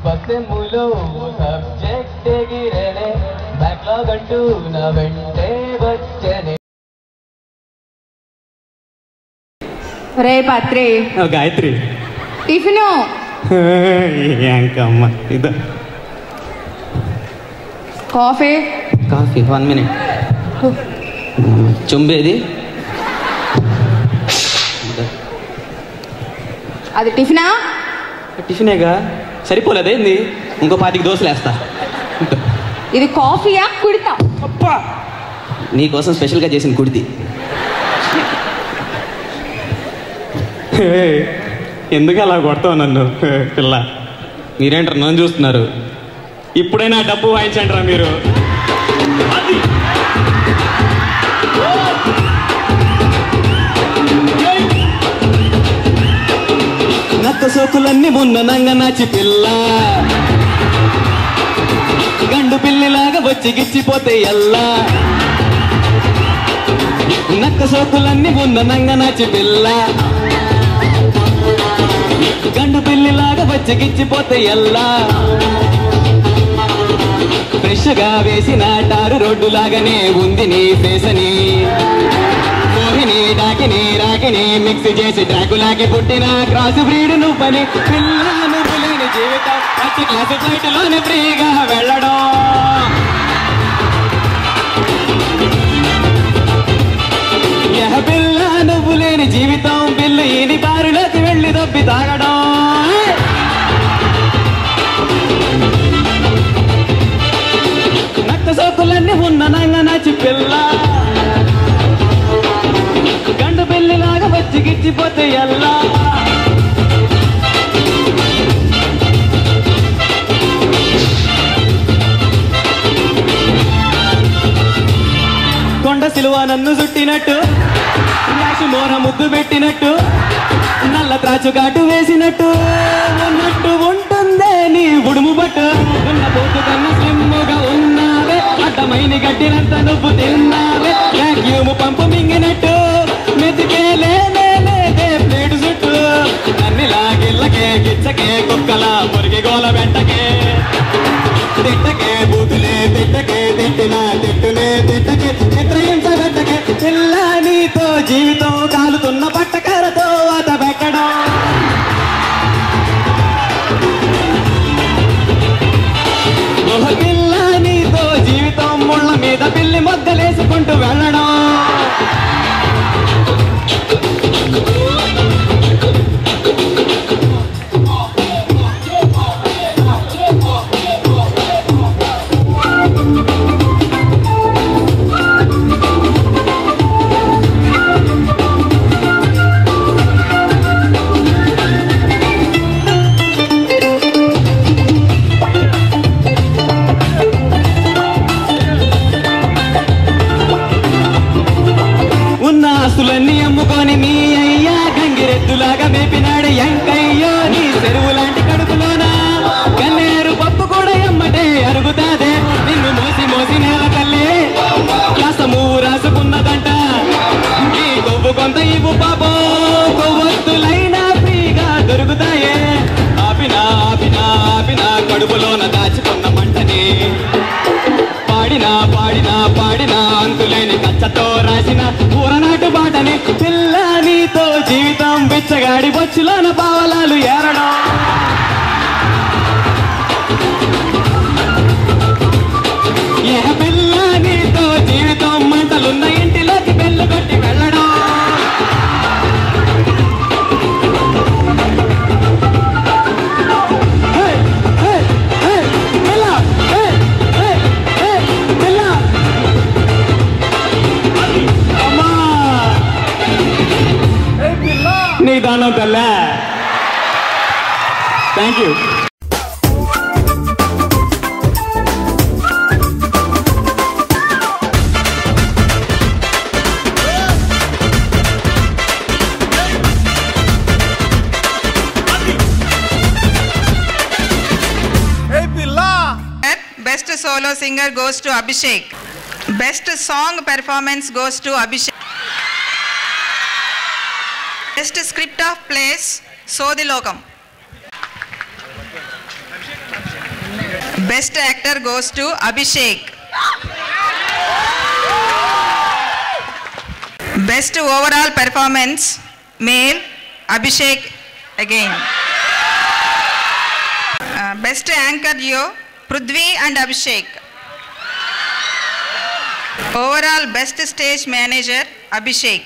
పసెములో subject ఎగిరనే backlog అంటూ నా వెంటే వచ్చనే. రే పత్రి గాయత్రి టిఫిను ఏంకమ్మ ఇదో కాఫీ 1 minute చుంబేది అది టిఫినా? టిఫినేగా సరిపోలేదేంది, ఇంకో 25 దోశలు వేస్తా. ఇది కాఫీయా కుడితా? నీకోసం స్పెషల్గా చేసిన కుడితి. ఎందుకు అలా కొడతావు నన్ను పిల్ల? మీరేంటారు నన్ను చూస్తున్నారు? ఇప్పుడైనా డబ్బు వాయించండి మీరు. నక్క సోకులన్నీ ఉన్న నంగనాచి పిల్ల, గండు పిల్లిలాగా వచ్చి గిచ్చిపోతే ఎల్లా. నక్క సోకులన్నీ ఉన్న నంగనాచి పిల్ల, గండు పిల్లిలాగా వచ్చి గిచ్చిపోతే ఎల్లా. ఫ్రెష్గా వేసిన టారు రోడ్డు లాగానే ఉంది నీ ఫేసని, మోహిని డాకిని రాకిని మిక్స్ చేసి డ్రాకులాకి పుట్టిన క్రాస్ బ్రీడ్ నువ్వని. పిల్ల నువ్వు లేని జీవితం ఫస్ట్ క్లాస్ ఫ్లైట్ లోనే ఫ్రీగా వెళ్ళడం. పిల్ల నువ్వు లేని జీవితం బిల్లు ఈని బారులోకి వెళ్ళి దబ్బి తాగడం. నక్క సోకులన్నీ ఉన్న నంగనాచి పిల్ల, గండు పిల్లిలాగా వచ్చి గిచ్చిపోతే ఎల్లా. కొండ సిలువ నన్ను చుట్టినట్టు, రాశి మోర ముద్దు పెట్టినట్టు, నల్ల త్రాచు ఘాటు వేసినట్టు ఉన్నట్టు ఉంటుందే నీ ఉడుము బట్టు. ఉన్న పోతు కన్నా స్లిమ్ముగా ఉన్నావే, అడ్డమైన గడ్డినంత నువ్వు తిన్నావే. వ్యాక్యూమ్ పంపు మింగినట్టు మెతికే లేదే ప్లేటు చుట్టూ. అన్నిలా గిల్లకే గిచ్చకే కుక్కలా మురిగి గోల వెంటకే. తిట్టకే బూతులే తిట్టకే తిట్టిన తిట్టులే తిట్టకే చిత్రహింసగట్టకే. పిల్ల నీతో జీవితం కాలుతున్న పట్టకరతో వాత పెట్టడం. పిల్ల నీతో జీవితం ముళ్ళ మీద పిల్లి మొగ్గలేసుకుంటూ వెళ్ళడం. ఆస్తులన్నీ అమ్ముకొని మీ అయ్యా గంగిరెద్దులాగా మేపినాడు ఎంకయ్యో నీ చెరువు లాంటి కడుపులోనా. కన్నేరు పప్పు కూడా ఎమ్మటే అరుగుతాదే, నిన్ను మోసి మోసి నేల తల్లి కాస్త మూవు రాసుకున్నదంట. ఈ కొవ్వు కొంత ఇవ్వు పాపం, కొవ్వొత్తులైనా ఫ్రీగా దొరుకుతాయే. ఆపినా ఆపినా ఆపినా కడుపులోన దాచుకున్న మంటని, పాడినా పాడినా పాడినా అంతులేని కచ్చతో రాసిన పూరనాటు బాటని. పిల్ల నీతో జీవితం బిచ్చగాడి బొచ్చులోన పావలాలు ఏరడం. పిల్ల నీతో జీవితం మంటలున్న ఇంటిలోకి బెల్లు కొట్టి వెళ్ళడం. నీ దానం తల్లే. Thank you. Best solo singer goes to Abhishek. Best song performance goes to Abhishek. Best script of plays Sodilokam. Best actor goes to Abhishek. Best overall performance, male, Abhishek again. Best anchor duo, Prudvi and Abhishek. Overall best stage manager, Abhishek.